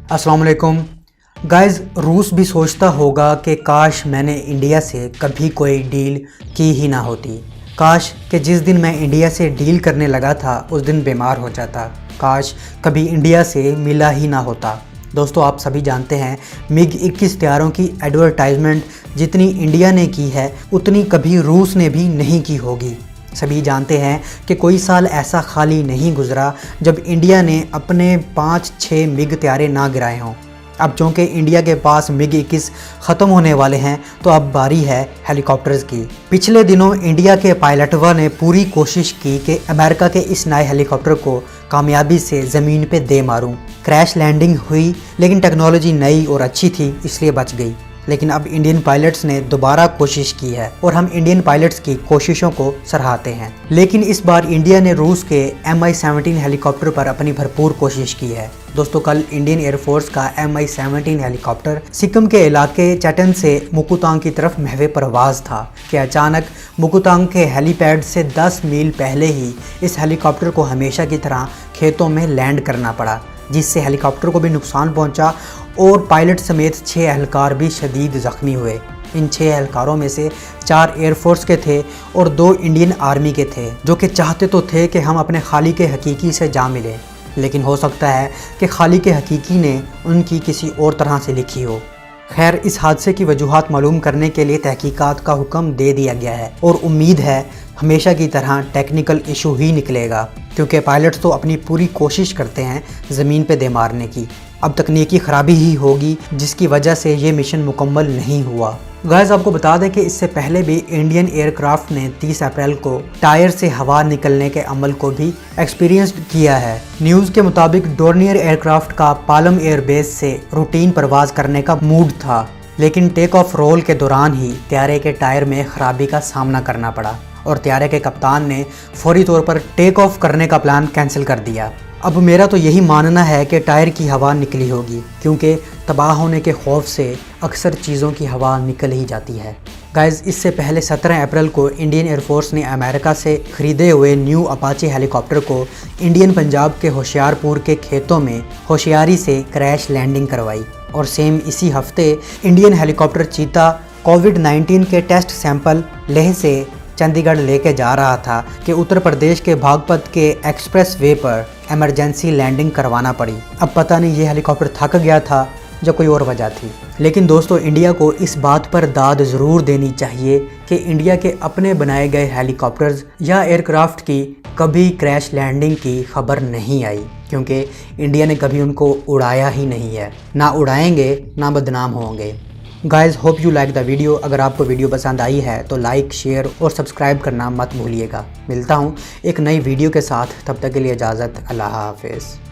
अस्सलाम वालेकुम गाइज़। रूस भी सोचता होगा कि काश मैंने इंडिया से कभी कोई डील की ही ना होती। काश कि जिस दिन मैं इंडिया से डील करने लगा था उस दिन बीमार हो जाता। काश कभी इंडिया से मिला ही ना होता। दोस्तों, आप सभी जानते हैं MiG-21 तैयारों की एडवर्टाइजमेंट जितनी इंडिया ने की है उतनी कभी रूस ने भी नहीं की होगी। सभी जानते हैं कि कोई साल ऐसा खाली नहीं गुजरा जब इंडिया ने अपने 5-6 मिग तैयारे ना गिराए हों। अब चूँकि इंडिया के पास MiG-21 ख़त्म होने वाले हैं तो अब बारी है हेलीकॉप्टर्स की। पिछले दिनों इंडिया के पायलटवा ने पूरी कोशिश की कि अमेरिका के इस नए हेलीकॉप्टर को कामयाबी से ज़मीन पे दे मारूं। क्रैश लैंडिंग हुई लेकिन टेक्नोलॉजी नई और अच्छी थी इसलिए बच गई। लेकिन अब इंडियन पायलट्स ने दोबारा कोशिश की है और हम इंडियन पायलट्स की कोशिशों को सराहते हैं। लेकिन इस बार इंडिया ने रूस के Mi-17 हेलीकॉप्टर पर अपनी भरपूर कोशिश की है। दोस्तों, कल इंडियन एयरफोर्स का Mi-17 हेलीकॉप्टर सिक्किम के इलाके चटन से मुकुतांग की तरफ महवे परवाज था कि अचानक मुकुतांग के हेलीपैड से 10 मील पहले ही इस हेलीकॉप्टर को हमेशा की तरह खेतों में लैंड करना पड़ा, जिससे हेलीकॉप्टर को भी नुकसान पहुंचा और पायलट समेत 6 एहलकार भी शदीद ज़ख्मी हुए। इन 6 एहलकारों में से 4 एयरफोर्स के थे और 2 इंडियन आर्मी के थे, जो कि चाहते तो थे कि हम अपने खालिक हकीकी से जा मिलें, लेकिन हो सकता है कि खालिक हकीकी ने उनकी किसी और तरह से लिखी हो। खैर, इस हादसे की वजूहात मालूम करने के लिए तहकीकात का हुक्म दे दिया गया है और उम्मीद है हमेशा की तरह टेक्निकल इशू ही निकलेगा, क्योंकि पायलट्स तो अपनी पूरी कोशिश करते हैं ज़मीन पे दे मारने की। अब तकनीकी ख़राबी ही होगी जिसकी वजह से ये मिशन मुकम्मल नहीं हुआ। गाइस, आपको बता दें कि इससे पहले भी इंडियन एयरक्राफ्ट ने 30 अप्रैल को टायर से हवा निकलने के अमल को भी एक्सपीरियंस किया है। न्यूज़ के मुताबिक डोर्नियर एयरक्राफ्ट का पालम एयरबेस से रूटीन परवाज करने का मूड था, लेकिन टेक ऑफ रोल के दौरान ही त्यारे के टायर में ख़राबी का सामना करना पड़ा और त्यारे के कप्तान ने फौरी तौर पर टेक ऑफ करने का प्लान कैंसिल कर दिया। अब मेरा तो यही मानना है कि टायर की हवा निकली होगी, क्योंकि तबाह होने के खौफ से अक्सर चीज़ों की हवा निकल ही जाती है। गाइस, इससे पहले 17 अप्रैल को इंडियन एयरफोर्स ने अमेरिका से ख़रीदे हुए न्यू अपाचे हेलीकॉप्टर को इंडियन पंजाब के होशियारपुर के खेतों में होशियारी से क्रैश लैंडिंग करवाई और सेम इसी हफ्ते इंडियन हेलीकॉप्टर चीता कोविड-19 के टेस्ट सैंपल लेह से चंडीगढ़ लेके जा रहा था कि उत्तर प्रदेश के बागपत के एक्सप्रेस वे पर इमरजेंसी लैंडिंग करवाना पड़ी। अब पता नहीं ये हेलीकॉप्टर थक गया था या कोई और वजह थी। लेकिन दोस्तों, इंडिया को इस बात पर दाद ज़रूर देनी चाहिए कि इंडिया के अपने बनाए गए हेलीकॉप्टर्स या एयरक्राफ्ट की कभी क्रैश लैंडिंग की खबर नहीं आई, क्योंकि इंडिया ने कभी उनको उड़ाया ही नहीं है। ना उड़ाएंगे ना बदनाम होंगे। Guys, hope you like the video. अगर आपको वीडियो पसंद आई है तो लाइक, शेयर और सब्सक्राइब करना मत भूलिएगा। मिलता हूँ एक नई वीडियो के साथ, तब तक के लिए इजाज़त। अल्लाह हाफ़िज़।